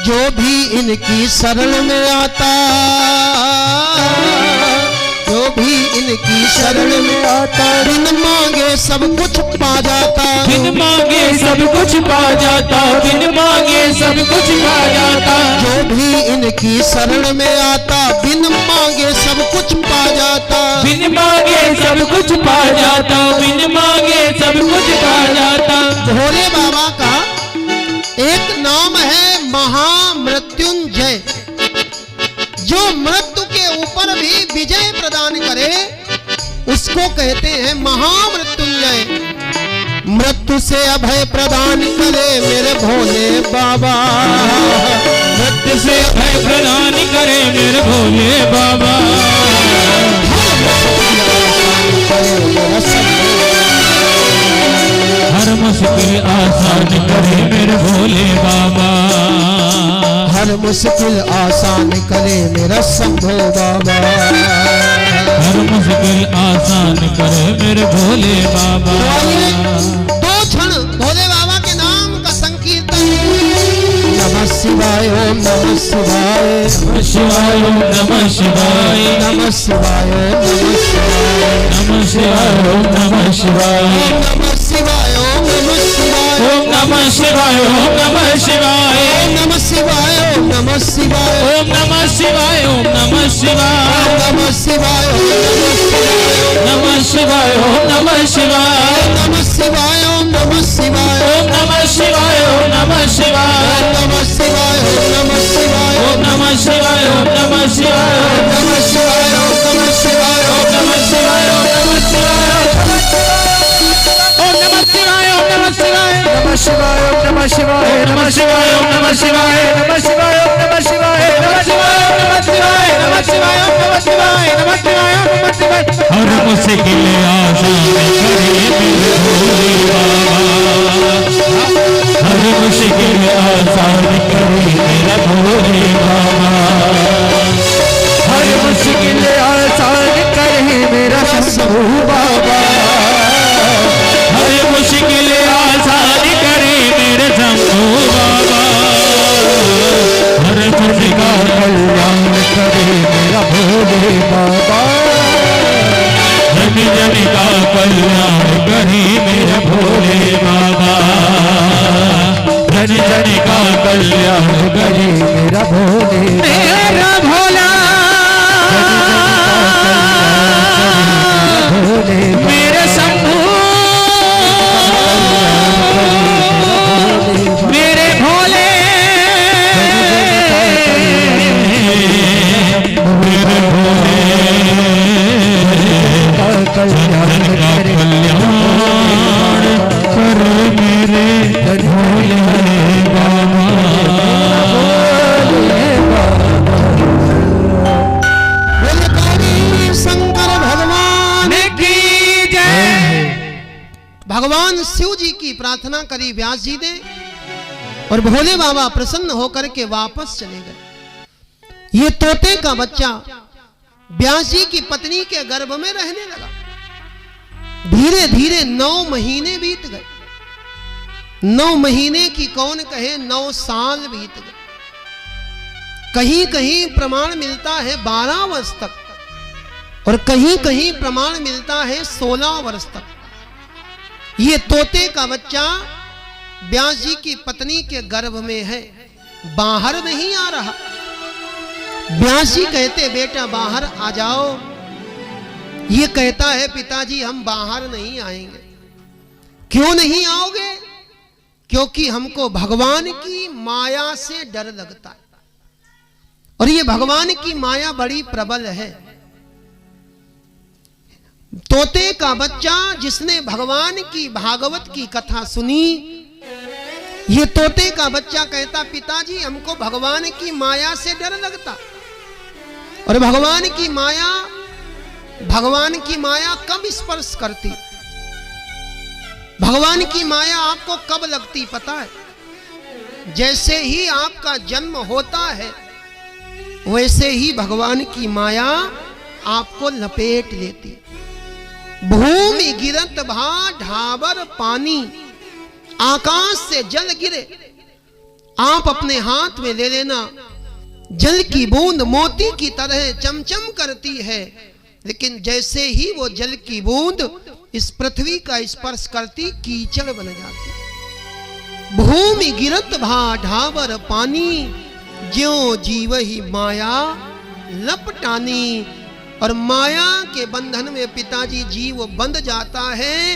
जो भी इनकी शरण में आता, जो भी इनकी शरण में आता, बिन मांगे सब कुछ पा जाता, बिन मांगे सब कुछ पा जाता, बिन मांगे सब कुछ पा जाता। जो भी इनकी शरण में आता, बिन मांगे सब कुछ पा जाता, बिन मांगे सब कुछ पा जाता, बिन मांगे सब कुछ पा जाता। भोले बाबा का एक नाम है महामृत्युंजय, जो मृत्यु के ऊपर भी विजय प्रदान करे उसको कहते हैं महामृत्युंजय। मृत्यु से अभय प्रदान करे मेरे भोले बाबा, मृत्यु से अभय प्रदान करे मेरे भोले बाबा। हर मुश्किल आसान करे मेरे भोले बाबा, हर मुश्किल आसान करे मेरा शंभो बाबा, हर मुश्किल आसान करे मेरे भोले बाबा। दो क्षण भोले बाबा के नाम का संकीर्तन। नमः शिवाय ओम नमः शिवाय, नमः शिवाय ओम नमः शिवाय, नमः शिवाय ओम नमः शिवाय, नमः शिवाय ओम नमः शिवाय, ओम नमः शिवाय ओम नमः शिवाय, ओम नमः शिवाय ओम नमः शिवाय ओम नमः शिवाय, ओम नमः शिवाय ओम नमः शिवाय, नमः शिवाय ओम नमः शिवाय, नमः शिवाय ओम नमः शिवाय, ओम नमः शिवाय ओम नमः शिवाय, नमः शिवाय ओम नमः शिवाय, ओम नमः शिवाय ओम नमः शिवाय, नमः शिवाय ओम नमः शिवाय, ओम नमः शिवाय ओम नमः शिवाय, ओम नमः शिवाय ओम नमः शिवाय, नमः शिवाय ओम नमः शिवाय, नमः शिवाय ओम नमः शिवाय, नमः शिवाय ओम नमः शिवाय, नमः शिवाय ओम नमः शिवाय, नमः शिवाय ओम नमः शिवाय, नमः शिवाय ओम नमः शिवाय। हर मुश्किल आसान करे मेरे भोले बाबा, हर मुश्किल आसान करे मेरा भोले बाबा, हर मुश्किल आसान करे मेरा शंभू बाबा, हर मुश्किल आसान करे मेरे शंभू बाबा, हर जन का कल्याण करे मेरा भोले बाबा, जन जन का कल्याण करे मेरा भोले बाबा, जन जन का कल्याण करे मेरा भोले मेरा भोला मेरे शंभू मेरे भोले मेरे भोले कल्याण कर मेरे भोले बाबा। शंकर भगवान की जय। भगवान शिव जी की प्रार्थना करी व्यास जी ने और भोले बाबा प्रसन्न होकर के वापस चले गए। ये तोते का बच्चा व्यास जी की पत्नी के गर्भ में रहने लगा। धीरे धीरे 9 महीने बीत गए। 9 महीने की कौन कहे 9 साल बीत गए। कहीं कहीं प्रमाण मिलता है 12 वर्ष तक और कहीं कहीं प्रमाण मिलता है 16 वर्ष तक। ये तोते का बच्चा व्यास जी की पत्नी के गर्भ में है, बाहर नहीं आ रहा। व्यास जी कहते बेटा बाहर आ जाओ। ये कहता है पिताजी हम बाहर नहीं आएंगे। क्यों नहीं आओगे? क्योंकि हमको भगवान की माया से डर लगता है और ये भगवान की माया बड़ी प्रबल है। तोते का बच्चा जिसने भगवान की भागवत की कथा सुनी, ये तोते का बच्चा कहता पिताजी हमको भगवान की माया से डर लगता। और भगवान की माया कब स्पर्श करती, भगवान की माया आपको कब लगती पता है? जैसे ही आपका जन्म होता है वैसे ही भगवान की माया आपको लपेट लेती। भूमि गिरत भा ढाबर पानी, आकाश से जल गिरे आप अपने हाथ में ले लेना। जल की बूंद मोती की तरह चमचम करती है, लेकिन जैसे ही वो जल की बूंद इस पृथ्वी का स्पर्श करती कीचड़ बन जाती। भूमि गिरत भा ढाबर पानी, ज्यों जीव ही माया लपटानी। और माया के बंधन में पिताजी जीव बंध जाता है,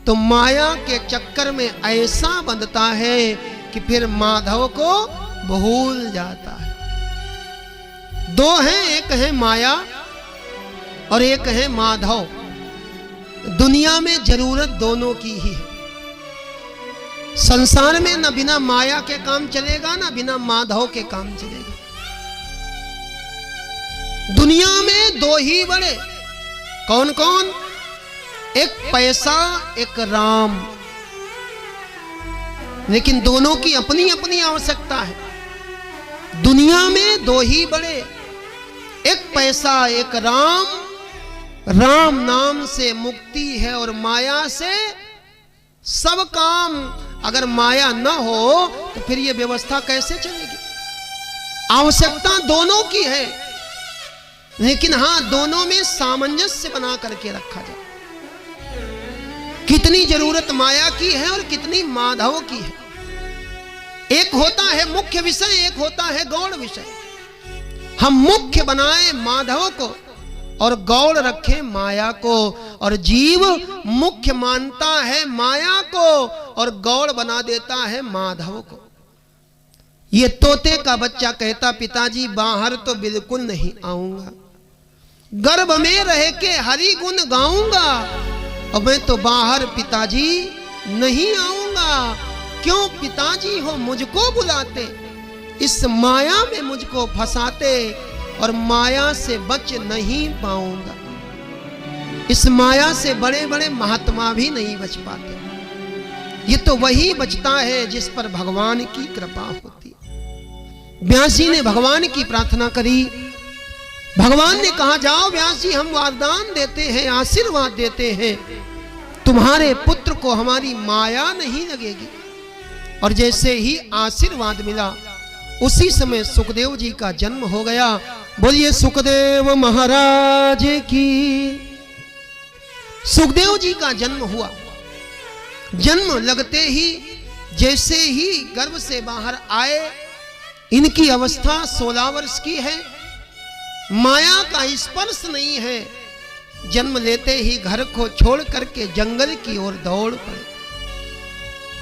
तो माया के चक्कर में ऐसा बंधता है कि फिर माधव को भूल जाता है। दो हैं, एक है माया और एक है माधव। दुनिया में जरूरत दोनों की ही है। संसार में ना बिना माया के काम चलेगा, ना बिना माधव के काम चलेगा। दुनिया में दो ही बड़े, कौन कौन? एक पैसा, एक राम। लेकिन दोनों की अपनी अपनी आवश्यकता है। दुनिया में दो ही बड़े, एक पैसा, एक राम। राम नाम से मुक्ति है और माया से सब काम। अगर माया न हो तो फिर ये व्यवस्था कैसे चलेगी? आवश्यकता दोनों की है, लेकिन हां, दोनों में सामंजस्य बना करके रखा जाए। कितनी जरूरत माया की है और कितनी माधव की है। एक होता है मुख्य विषय, एक होता है गौण विषय। हम मुख्य बनाए माधव को और गौण रखें माया को, और जीव मुख्य मानता है माया को और गौण बना देता है माधव को। ये तोते का बच्चा कहता, पिताजी बाहर तो बिल्कुल नहीं आऊंगा, गर्भ में रह के हरि गुण गाऊंगा, और मैं तो बाहर पिताजी नहीं आऊंगा। क्यों पिताजी हो मुझको बुलाते, इस माया में मुझको फंसाते, और माया से बच नहीं पाऊंगा। इस माया से बड़े बड़े महात्मा भी नहीं बच पाते। ये तो वही बचता है जिस पर भगवान की कृपा होती। व्यास जी ने भगवान की प्रार्थना करी। भगवान ने कहा, जाओ व्यास जी, हम वरदान देते हैं, आशीर्वाद देते हैं, तुम्हारे पुत्र को हमारी माया नहीं लगेगी। और जैसे ही आशीर्वाद मिला, उसी समय सुखदेव जी का जन्म हो गया। बोलिए सुखदेव महाराज की। सुखदेव जी का जन्म हुआ। जन्म लगते ही, जैसे ही गर्भ से बाहर आए, इनकी अवस्था 16 वर्ष की है। माया का स्पर्श नहीं है। जन्म लेते ही घर को छोड़ करके जंगल की ओर दौड़ पड़े।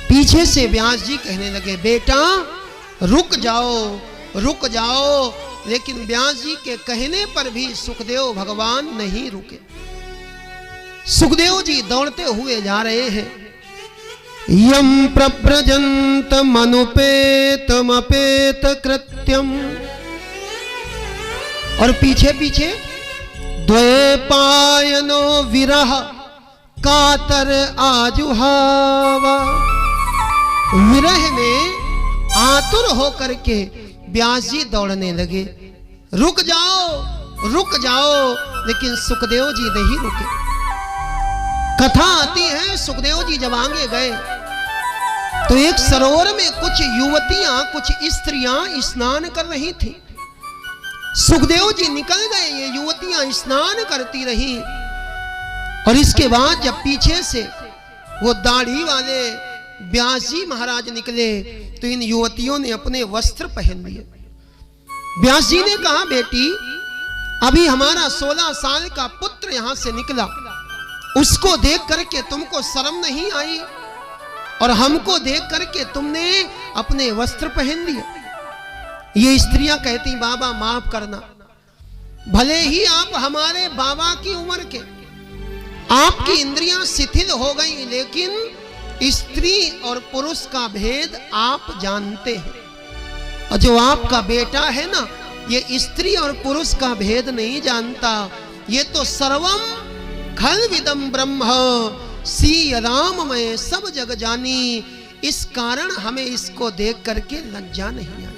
पीछे से व्यास जी कहने लगे, बेटा रुक जाओ, रुक जाओ। लेकिन व्यास जी के कहने पर भी सुखदेव भगवान नहीं रुके। सुखदेव जी दौड़ते हुए जा रहे हैं। यम प्रव्रजंत मनुपेतमपेत कृत्यम, और पीछे पीछे द्वैपायनो विरह कातर आजुहावा। विरह में आतुर होकर के व्यास जी दौड़ने लगे। रुक जाओ, रुक जाओ। लेकिन सुखदेव जी नहीं रुके। कथा आती है, सुखदेव जी जब आगे गए तो एक सरोवर में कुछ युवतियां, कुछ स्त्रियां स्नान कर रही थी। सुखदेव जी निकल गए, ये युवतियां स्नान करती रही। और इसके बाद जब पीछे से वो दाढ़ी वाले व्यास जी महाराज निकले, तो इन युवतियों ने अपने वस्त्र पहन लिए। व्यास जी ने कहा, बेटी अभी हमारा 16 साल का पुत्र यहां से निकला, उसको देख करके तुमको शर्म नहीं आई, और हमको देख करके तुमने अपने वस्त्र पहन लिए। ये स्त्रियां कहती, बाबा माफ करना, भले ही आप हमारे बाबा की उम्र के, आपकी इंद्रियां शिथिल हो गई, लेकिन स्त्री और पुरुष का भेद आप जानते हैं। और जो आपका बेटा है ना, ये स्त्री और पुरुष का भेद नहीं जानता। ये तो सर्वम खल विदम ब्रह्म सी राम में सब जग जानी। इस कारण हमें इसको देख करके लज्जा नहीं आई।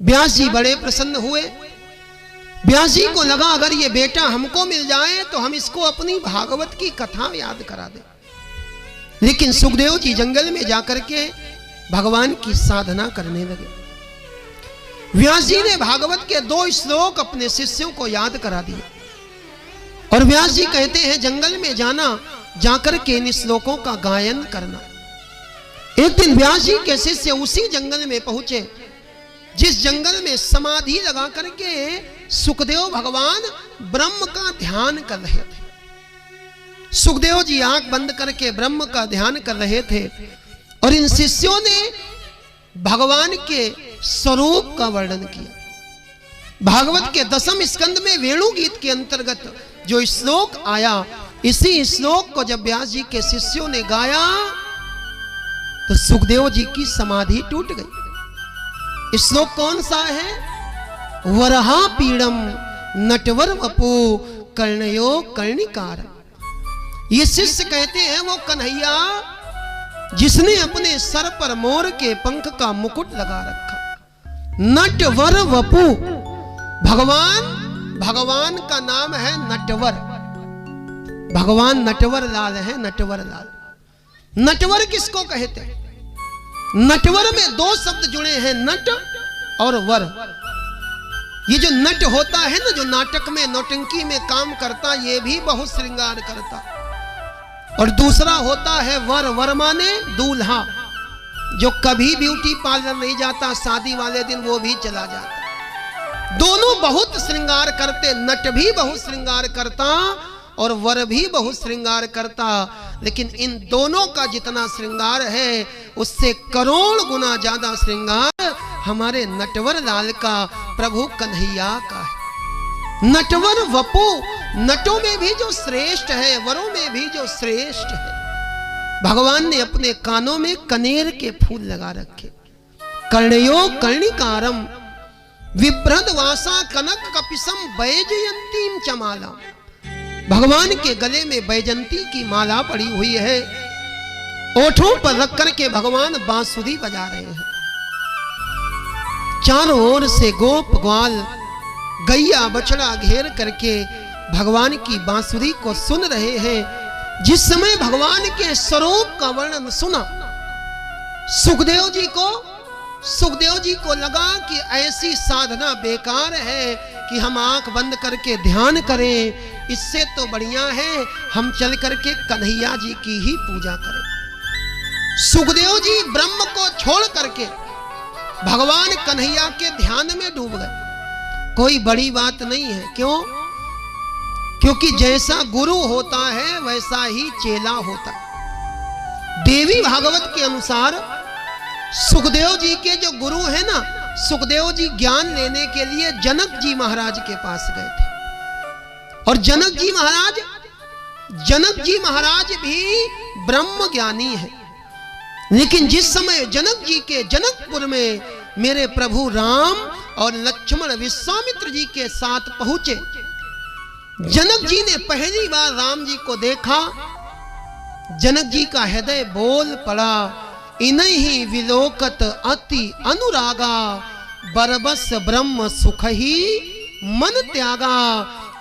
व्यास जी बड़े प्रसन्न हुए। व्यास जी को लगा, अगर ये बेटा हमको मिल जाए तो हम इसको अपनी भागवत की कथा याद करा दें। लेकिन सुखदेव जी जंगल में जाकर के भगवान की साधना करने लगे। व्यास जी ने भागवत के 2 श्लोक अपने शिष्यों को याद करा दिए और व्यास जी कहते हैं जंगल में जाना, जाकर के इन श्लोकों का गायन करना। एक दिन व्यास जी के शिष्य उसी जंगल में पहुंचे जिस जंगल में समाधि लगा करके सुखदेव भगवान ब्रह्म का ध्यान कर रहे थे। सुखदेव जी आंख बंद करके ब्रह्म का ध्यान कर रहे थे और इन शिष्यों ने भगवान के स्वरूप का वर्णन किया। भागवत के 10वें स्कंद में वेणु गीत के अंतर्गत जो श्लोक आया, इसी श्लोक को जब व्यास जी के शिष्यों ने गाया तो सुखदेव जी की समाधि टूट गई। श्लोक कौन सा है? वरहा पीड़म नटवर वपु कर्णयो कर्णिकार। ये शिष्य कहते हैं वो कन्हैया जिसने अपने सर पर मोर के पंख का मुकुट लगा रखा। नटवर वपु, भगवान का नाम है नटवर। भगवान नटवर लाल है, नटवर लाल। नटवर किसको कहते हैं? नटवर में 2 शब्द जुड़े हैं, नट और वर। ये जो नट होता है ना, जो नाटक में नौटंकी में काम करता, ये भी बहुत श्रृंगार करता। और दूसरा होता है वर, वर माने दूल्हा, जो कभी ब्यूटी पार्लर नहीं जाता, शादी वाले दिन वो भी चला जाता। दोनों बहुत श्रृंगार करते, नट भी बहुत श्रृंगार करता और वर भी बहुत श्रृंगार करता। लेकिन इन दोनों का जितना श्रृंगार है उससे करोड़ गुना ज्यादा श्रृंगार हमारे नटवर लाल का, प्रभु कन्हैया का है। नटवर वपु, नटों में भी जो श्रेष्ठ है, वरों में भी जो श्रेष्ठ है। भगवान ने अपने कानों में कनेर के फूल लगा रखे। कर्णयो कर्णिकारम विभ्रद वासा कनक कपिसम बैजयंतीम चमाला। भगवान के गले में बैजंती की माला पड़ी हुई है। ओठों पर रख करके भगवान बांसुरी बजा रहे हैं। चारों ओर से गोप ग्वाल गैया बछड़ा घेर करके भगवान की बांसुरी को सुन रहे हैं। जिस समय भगवान के स्वरूप का वर्णन सुना, सुखदेव जी को लगा कि ऐसी साधना बेकार है कि हम आंख बंद करके ध्यान करें। इससे तो बढ़िया है हम चल करके कन्हैया जी की ही पूजा करें। सुखदेव जी ब्रह्म को छोड़ करके भगवान कन्हैया के ध्यान में डूब गए। कोई बड़ी बात नहीं है। क्यों? क्योंकि जैसा गुरु होता है वैसा ही चेला होता है। देवी भागवत के अनुसार सुखदेव जी के जो गुरु है ना, सुखदेव जी ज्ञान लेने के लिए जनक जी महाराज के पास गए थे। और जनक जी महाराज भी ब्रह्म ज्ञानी है। लेकिन जिस समय जनक जी के जनकपुर में मेरे प्रभु राम और लक्ष्मण विश्वामित्र जी के साथ पहुंचे, जनक जी ने पहली बार राम जी को देखा। जनक जी का हृदय बोल पड़ा, इन्हीं विलोकत अति अनुरागा बरबस ब्रह्म सुख ही मन त्यागा।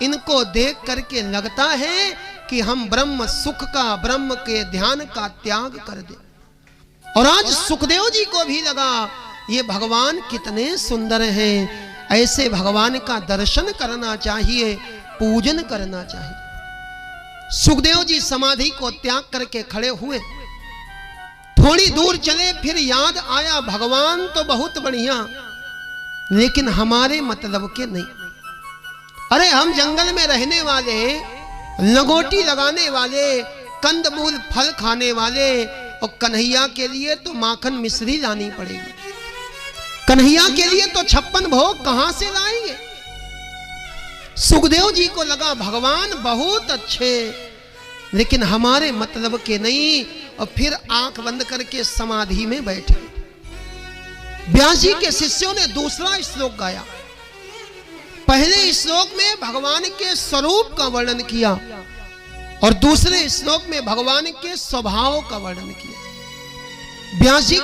इनको देख करके लगता है कि हम ब्रह्म सुख का, ब्रह्म के ध्यान का त्याग कर दे। और आज सुखदेव जी को भी लगा ये भगवान कितने सुंदर हैं, ऐसे भगवान का दर्शन करना चाहिए, पूजन करना चाहिए। सुखदेव जी समाधि को त्याग करके खड़े हुए। थोड़ी दूर चले, फिर याद आया भगवान तो बहुत बढ़िया, लेकिन हमारे मतलब के नहीं। अरे हम जंगल में रहने वाले, लंगोटी लगाने वाले, कंदमूल फल खाने वाले, और कन्हैया के लिए तो माखन मिश्री लानी पड़ेगी। कन्हैया के लिए तो 56 भोग कहां से लाएंगे? सुखदेव जी को लगा भगवान बहुत अच्छे, लेकिन हमारे मतलब के नहीं। और फिर आंख बंद करके समाधि में बैठे। व्यास जी के शिष्यों ने दूसरा श्लोक गाया। पहले श्लोक में भगवान के स्वरूप का वर्णन किया और दूसरे श्लोक में भगवान के स्वभाव का वर्णन किया। व्यास जी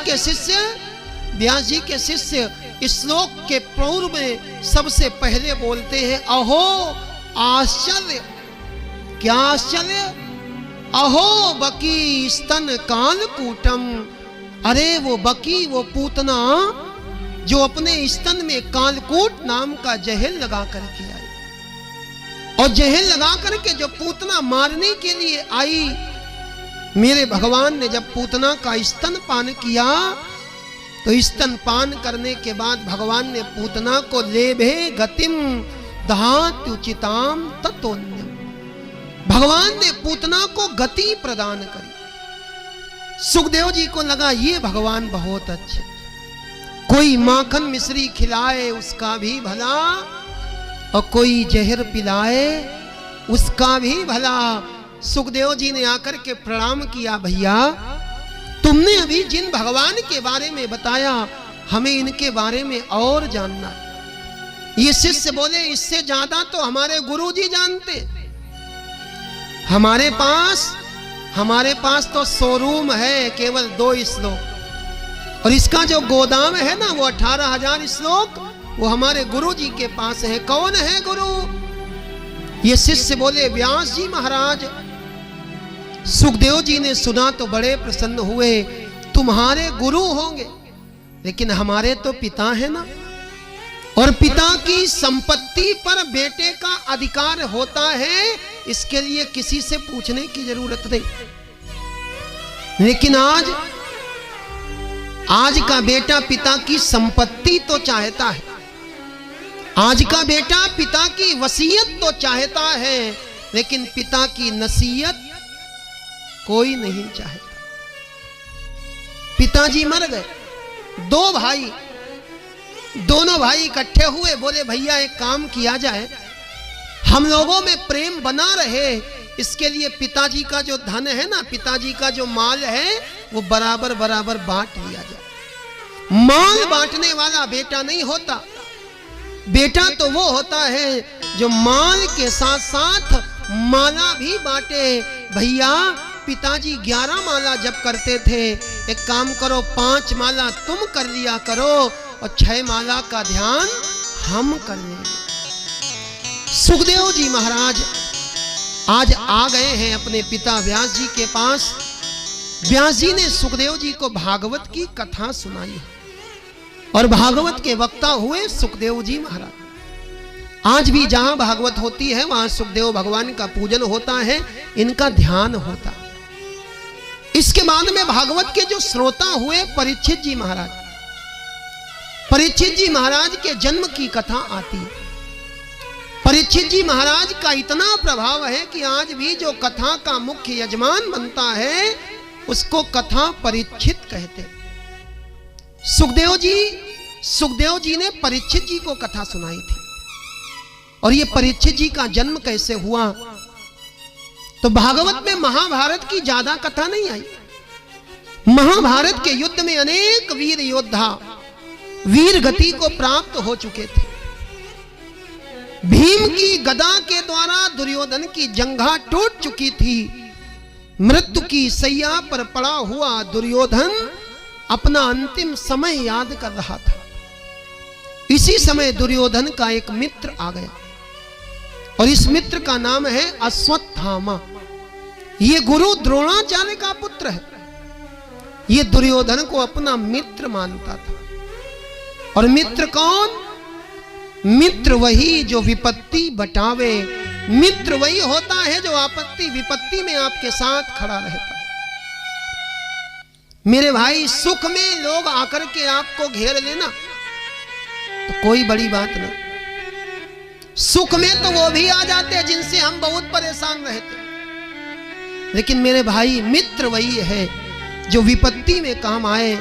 के शिष्य इस श्लोक के पूर्व में सबसे पहले बोलते हैं, अहो आश्चर्य। क्या आश्चर्य? अहो बकी स्तन कालकूटम अरे वो बकी, वो पूतना जो अपने स्तन में कालकूट नाम का जहर लगा करके आई, और जहर लगा करके जो पूतना मारने के लिए आई, मेरे भगवान ने जब पूतना का स्तन पान किया तो स्तन पान करने के बाद भगवान ने पूतना को लेभे गतिम दहात्युचिताम ततोन्यम, भगवान ने पूतना को गति प्रदान करी। सुखदेव जी को लगा ये भगवान बहुत अच्छे, कोई माखन मिश्री खिलाए उसका भी भला, और कोई जहर पिलाए उसका भी भला। सुखदेव जी ने आकर के प्रणाम किया, भैया तुमने अभी जिन भगवान के बारे में बताया, हमें इनके बारे में और जानना है। ये शिष्य बोले, इससे ज्यादा तो हमारे गुरुजी जानते। हमारे पास तो शोरूम है केवल 2 श्लोक, और इसका जो गोदाम है ना वो 18,000 श्लोक, वो हमारे गुरुजी के पास है। कौन है गुरु? ये शिष्य बोले, व्यास जी महाराज। सुखदेव जी ने सुना तो बड़े प्रसन्न हुए, तुम्हारे गुरु होंगे, लेकिन हमारे तो पिता है ना, और पिता की संपत्ति पर बेटे का अधिकार होता है, इसके लिए किसी से पूछने की जरूरत नहीं। लेकिन आज का बेटा पिता की संपत्ति तो चाहता है, आज का बेटा पिता की वसीयत तो चाहता है, लेकिन पिता की नसीहत कोई नहीं चाहता। पिताजी मर गए, 2 भाई, दोनों भाई इकट्ठे हुए, बोले भैया एक काम किया जाए, हम लोगों में प्रेम बना रहे, इसके लिए पिताजी का जो धन है ना, पिताजी का जो माल है, वो बराबर बराबर बांट लिया जाए। माल बांटने वाला बेटा नहीं होता, बेटा तो वो होता है जो माल के साथ साथ माला भी बांटे। भैया पिताजी 11 माला जब करते थे, एक काम करो 5 माला तुम कर लिया करो, और 6 माला का ध्यान हम कर लेंगे। सुखदेव जी महाराज आज आ गए हैं अपने पिता व्यास जी के पास। व्यास जी ने सुखदेव जी को भागवत की कथा सुनाई, और भागवत के वक्ता हुए सुखदेव जी महाराज। आज भी जहां भागवत होती है वहां सुखदेव भगवान का पूजन होता है, इनका ध्यान होता। इसके बाद में भागवत के जो श्रोता हुए परीक्षित जी महाराज, परीक्षित जी महाराज के जन्म की कथा आती है। परीक्षित जी महाराज का इतना प्रभाव है कि आज भी जो कथा का मुख्य यजमान बनता है उसको कथा परीक्षित कहते। सुखदेव जी ने परीक्षित जी को कथा सुनाई थी। और ये परीक्षित जी का जन्म कैसे हुआ, तो भागवत में महाभारत की ज्यादा कथा नहीं आई। महाभारत के युद्ध में अनेक वीर योद्धा वीर गति को प्राप्त हो चुके थे। भीम की गदा के द्वारा दुर्योधन की जंघा टूट चुकी थी। मृत्यु की सैया पर पड़ा हुआ दुर्योधन अपना अंतिम समय याद कर रहा था। इसी समय दुर्योधन का एक मित्र आ गया, और इस मित्र का नाम है अश्वत्थामा। ये गुरु द्रोणाचार्य का पुत्र है। ये दुर्योधन को अपना मित्र मानता था। और मित्र कौन? मित्र वही जो विपत्ति बटावे। मित्र वही होता है जो आपत्ति विपत्ति में आपके साथ खड़ा रहता है। मेरे भाई, सुख में लोग आकर के आपको घेर लेना तो कोई बड़ी बात नहीं। सुख में तो वो भी आ जाते हैं जिनसे हम बहुत परेशान रहते, लेकिन मेरे भाई मित्र वही है जो विपत्ति में काम आए।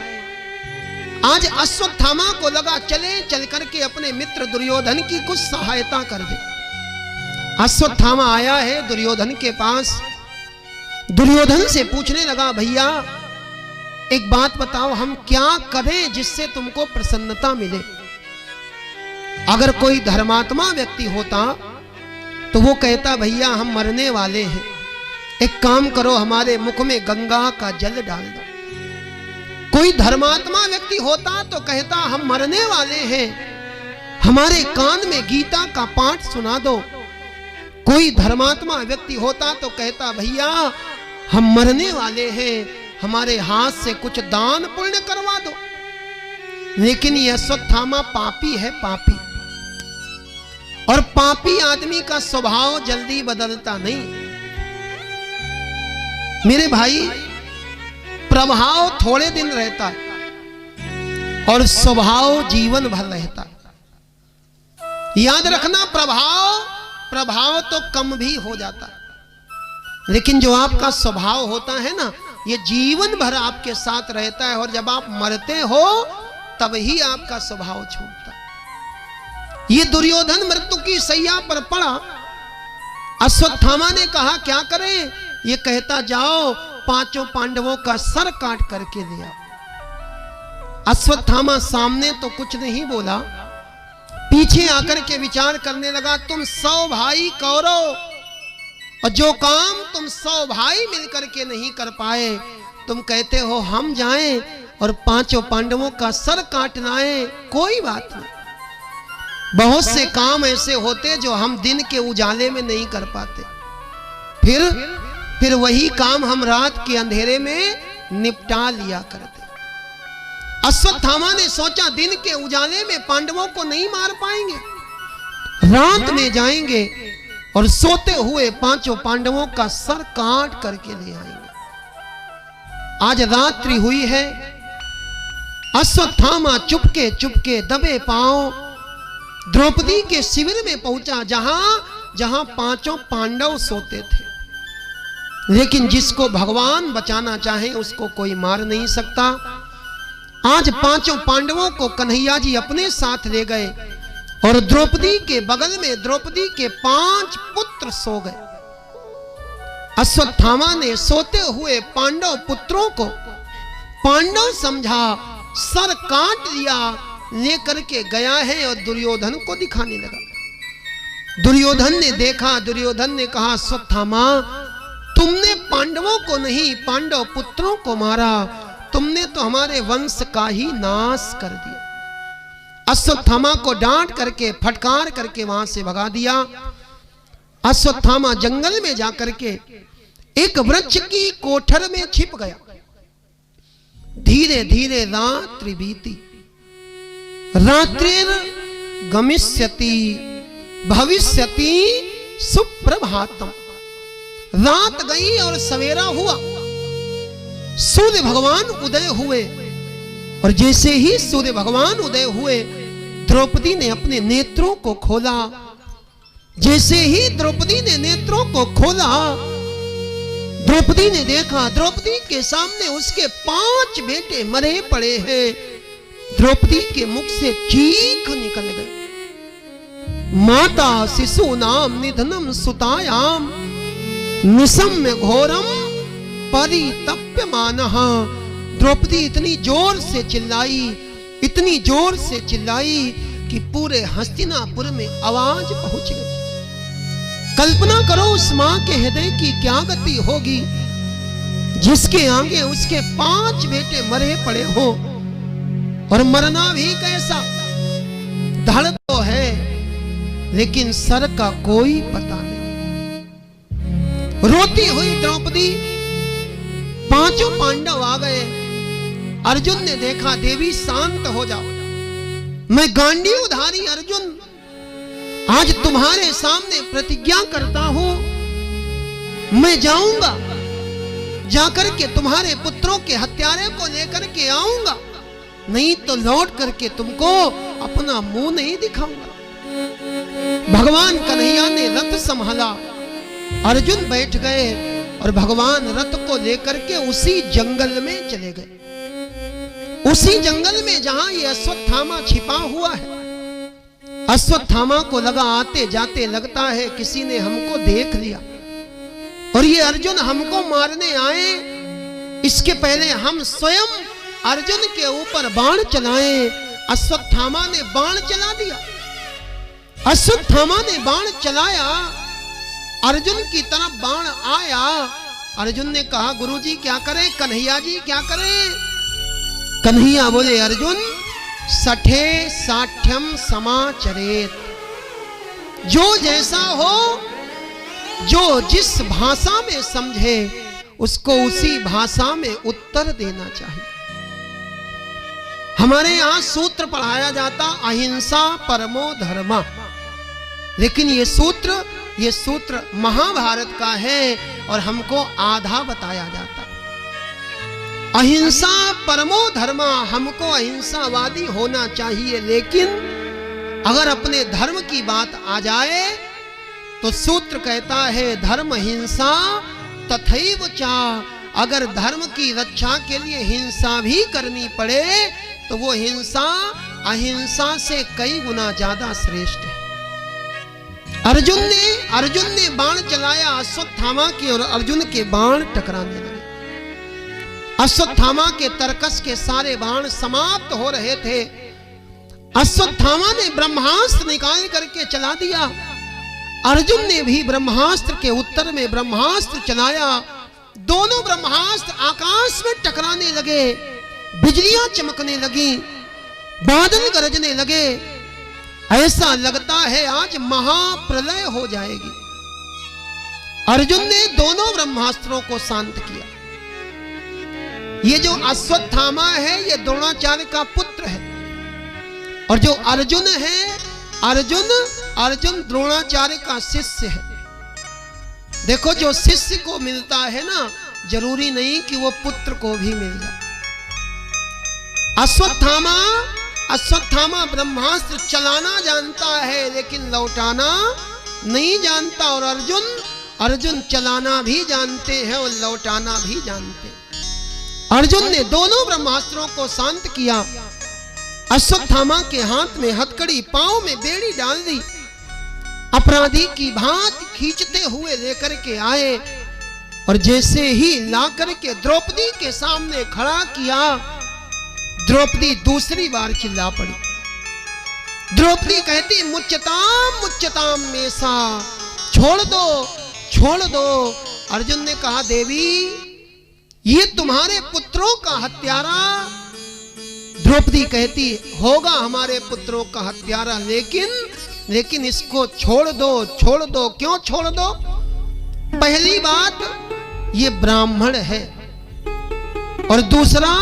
आज अश्वत्थामा को लगा चल करके अपने मित्र दुर्योधन की कुछ सहायता कर दे। अश्वत्थामा आया है दुर्योधन के पास। दुर्योधन से पूछने लगा, भैया एक बात बताओ, हम क्या करें जिससे तुमको प्रसन्नता मिले? अगर कोई धर्मात्मा व्यक्ति होता तो वो कहता, भैया हम मरने वाले हैं, एक काम करो हमारे मुख में गंगा का जल डाल दो। कोई धर्मात्मा व्यक्ति होता तो कहता, हम मरने वाले हैं, हमारे कान में गीता का पाठ सुना दो। कोई धर्मात्मा व्यक्ति होता तो कहता, भैया हम मरने वाले हैं, हमारे हाथ से कुछ दान पुण्य करवा दो। लेकिन यह अश्वत्थामा पापी है, पापी। और पापी आदमी का स्वभाव जल्दी बदलता नहीं। मेरे भाई, प्रभाव थोड़े दिन रहता है और स्वभाव जीवन भर रहता है। याद रखना, प्रभाव तो कम भी हो जाता है, लेकिन जो आपका स्वभाव होता है ना, ये जीवन भर आपके साथ रहता है। और जब आप मरते हो तब ही आपका स्वभाव छूटता है। ये दुर्योधन मृत्यु की सैया पर पड़ा। अश्वत्थामा ने कहा क्या करें? ये कहता जाओ 5 पांडवों का सर काट करके ले आओ। अश्वत्थामा सामने तो कुछ नहीं बोला, पीछे आकर के विचार करने लगा। तुम 100 भाई कौरव, और जो काम तुम 100 भाई मिलकर के नहीं कर पाए, तुम कहते हो हम जाएं और 5 पांडवों का सर काटना है। कोई बात नहीं, बहुत से काम ऐसे होते जो हम दिन के उजाले में नहीं कर पाते, फिर वही काम हम रात के अंधेरे में निपटा लिया करते। अश्वत्थामा ने सोचा दिन के उजाले में पांडवों को नहीं मार पाएंगे, रात में जाएंगे और सोते हुए 5 पांडवों का सर काट करके ले आएंगे। आज रात्रि हुई है। अश्वत्थामा चुपके चुपके दबे पांव द्रौपदी के शिविर में पहुंचा, जहां 5 पांडव सोते थे। लेकिन जिसको भगवान बचाना चाहे उसको कोई मार नहीं सकता। आज 5 पांडवों को कन्हैया जी अपने साथ ले गए और द्रौपदी के बगल में द्रौपदी के 5 पुत्र सो गए। अश्वत्थामा ने सोते हुए पांडव पुत्रों को पांडव समझा, सर काट लिया, लेकर के गया है और दुर्योधन को दिखाने लगा। दुर्योधन ने देखा, दुर्योधन ने कहा अश्वत्थामा, तुमने पांडवों को नहीं पांडव पुत्रों को मारा, तुमने तो हमारे वंश का ही नाश कर दिया। अश्वत्थामा को डांट करके फटकार करके वहां से भगा दिया। अश्वत्थामा जंगल में जाकर के एक वृक्ष की कोठर में छिप गया। धीरे धीरे रात्रि बीती। रात्रिर गमिष्यति भविष्यति सुप्रभातम। रात गई और सवेरा हुआ। सूर्य भगवान उदय हुए और जैसे ही सूर्य भगवान उदय हुए, द्रौपदी ने अपने नेत्रों को खोला। जैसे ही द्रौपदी ने नेत्रों को खोला, द्रौपदी ने देखा, द्रौपदी के सामने उसके 5 बेटे मरे पड़े हैं। द्रौपदी के मुख से चीख निकल गई। माता शिशु नाम निधनम सुतायाम निशम्य घोरम परितप्यमानः। द्रौपदी इतनी जोर से चिल्लाई, इतनी जोर से चिल्लाई कि पूरे हस्तिनापुर में आवाज पहुंच गई। कल्पना करो उस मां के हृदय की क्या गति होगी जिसके आगे उसके 5 बेटे मरे पड़े हो, और मरना भी कैसा। धड़ तो है लेकिन सर का कोई पता नहीं। रोती हुई द्रौपदी, 5 पांडव आ गए। अर्जुन ने देखा, देवी शांत हो जाओ, मैं गांडीवधारी अर्जुन आज तुम्हारे सामने प्रतिज्ञा करता हूं, मैं जाऊंगा, जाकर के तुम्हारे पुत्रों के हत्यारे को लेकर के आऊंगा, नहीं तो लौट करके तुमको अपना मुंह नहीं दिखाऊंगा। भगवान कन्हैया ने रथ संभाला, अर्जुन बैठ गए और भगवान रथ को लेकर के उसी जंगल में चले गए। उसी जंगल में जहां ये अश्वत्थामा छिपा हुआ है। अश्वत्थामा को लगा आते जाते लगता है किसी ने हमको देख लिया और ये अर्जुन हमको मारने आए, इसके पहले हम स्वयं अर्जुन के ऊपर बाण चलाएं। अश्वत्थामा ने बाण चला दिया। अश्वत्थामा ने बाण चलाया, अर्जुन की तरफ बाण आया। अर्जुन ने कहा गुरुजी क्या करें, कन्हैया जी क्या करें। कन्हैया बोले अर्जुन सठे साठ्यम समाचरेत। जो जैसा हो, जो जिस भाषा में समझे उसको उसी भाषा में उत्तर देना चाहिए। हमारे यहां सूत्र पढ़ाया जाता अहिंसा परमो धर्म, लेकिन ये सूत्र महाभारत का है और हमको आधा बताया जाता। अहिंसा परमो धर्म, हमको अहिंसावादी होना चाहिए, लेकिन अगर अपने धर्म की बात आ जाए तो सूत्र कहता है धर्म हिंसा तथैव चा। अगर धर्म की रक्षा के लिए हिंसा भी करनी पड़े तो वो हिंसा अहिंसा से कई गुना ज्यादा श्रेष्ठ है। अर्जुन ने बाण चलाया अश्वत्थामा की और अर्जुन के बाण टकराने लगे। अश्वत्थामा के तरकस के सारे बाण समाप्त हो रहे थे। अश्वत्थामा ने ब्रह्मास्त्र निकाल करके चला दिया। अर्जुन ने भी ब्रह्मास्त्र के उत्तर में ब्रह्मास्त्र चलाया। दोनों ब्रह्मास्त्र आकाश में टकराने लगे, बिजलियां चमकने लगी, बादल गरजने लगे। ऐसा लगता है आज महाप्रलय हो जाएगी। अर्जुन ने दोनों ब्रह्मास्त्रों को शांत किया। ये जो अश्वत्थामा है ये द्रोणाचार्य का पुत्र है, और जो अर्जुन है अर्जुन द्रोणाचार्य का शिष्य है। देखो, जो शिष्य को मिलता है ना, जरूरी नहीं कि वो पुत्र को भी मिल जाए। अश्वत्थामा ब्रह्मास्त्र चलाना जानता है लेकिन लौटाना नहीं जानता, और अर्जुन चलाना भी जानते हैं और लौटाना भी जानते हैं। अर्जुन ने दोनों ब्रह्मास्त्रों को शांत किया। अश्वत्थामा के हाथ में हथकड़ी, पांव में बेड़ी डाल दी। अपराधी की भांति खींचते हुए लेकर के आए, और जैसे ही ला करके द्रौपदी के सामने खड़ा किया, द्रौपदी दूसरी बार चिल्ला पड़ी। द्रौपदी कहती मुच्यताम मेसा, छोड़ दो। अर्जुन ने कहा देवी ये तुम्हारे पुत्रों का हत्यारा। द्रौपदी कहती होगा हमारे पुत्रों का हत्यारा, लेकिन इसको छोड़ दो। क्यों छोड़ दो? पहली बात ये ब्राह्मण है, और दूसरा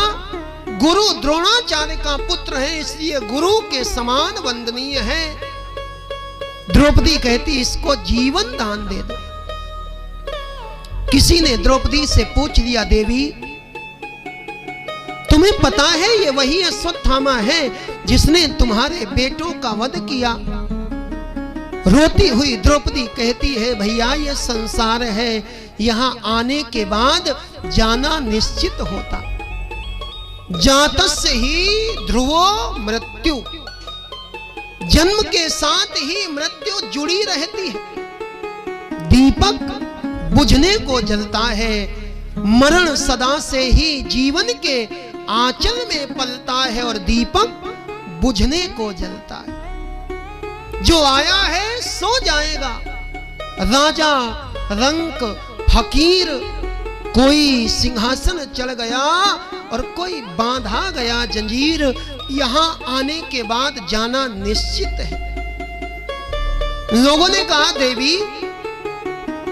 गुरु द्रोणाचार्य का पुत्र है, इसलिए गुरु के समान वंदनीय है। द्रौपदी कहती इसको जीवन दान दे दो। किसी ने द्रौपदी से पूछ लिया, देवी तुम्हें पता है ये वही अश्वत्थामा है जिसने तुम्हारे बेटों का वध किया? रोती हुई द्रौपदी कहती है भैया ये संसार है, यहां आने के बाद जाना निश्चित होता। जातस्य ही ध्रुवो मृत्यु, जन्म के साथ ही मृत्यु जुड़ी रहती है। दीपक बुझने को जलता है, मरण सदा से ही जीवन के आंचल में पलता है, और दीपक बुझने को जलता है। जो आया है सो जाएगा। राजा, रंक, फकीर, कोई सिंहासन चढ़ गया और कोई बांधा गया जंजीर। यहां आने के बाद जाना निश्चित है। लोगों ने कहा देवी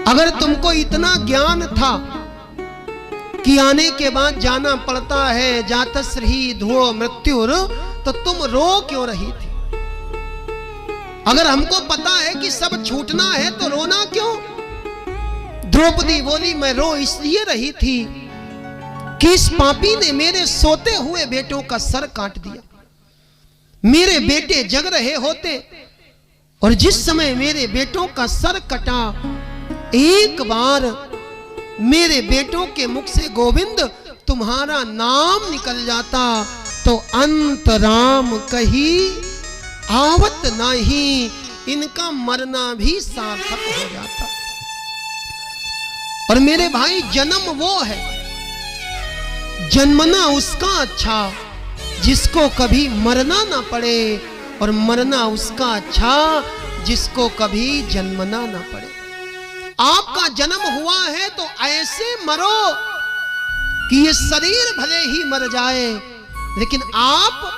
अगर तुमको इतना ज्ञान था कि आने के बाद जाना पड़ता है, जातस्रहि ध्रुवो मृत्युर, तो तुम रो क्यों रही थी? अगर हमको पता है कि सब छूटना है तो रोना क्यों? द्रौपदी बोली मैं रो इसलिए रही थी कि इस पापी ने मेरे सोते हुए बेटों का सर काट दिया। मेरे बेटे जग रहे होते, और जिस समय मेरे बेटों का सर कटा, एक बार मेरे बेटों के मुख से गोविंद तुम्हारा नाम निकल जाता तो अंत राम कही आवत नहीं, इनका मरना भी सार्थक हो जाता। और मेरे भाई जन्म वो है, जन्मना उसका अच्छा जिसको कभी मरना ना पड़े, और मरना उसका अच्छा जिसको कभी जन्मना ना पड़े। आपका जन्म हुआ है तो ऐसे मरो कि ये शरीर भले ही मर जाए, लेकिन आप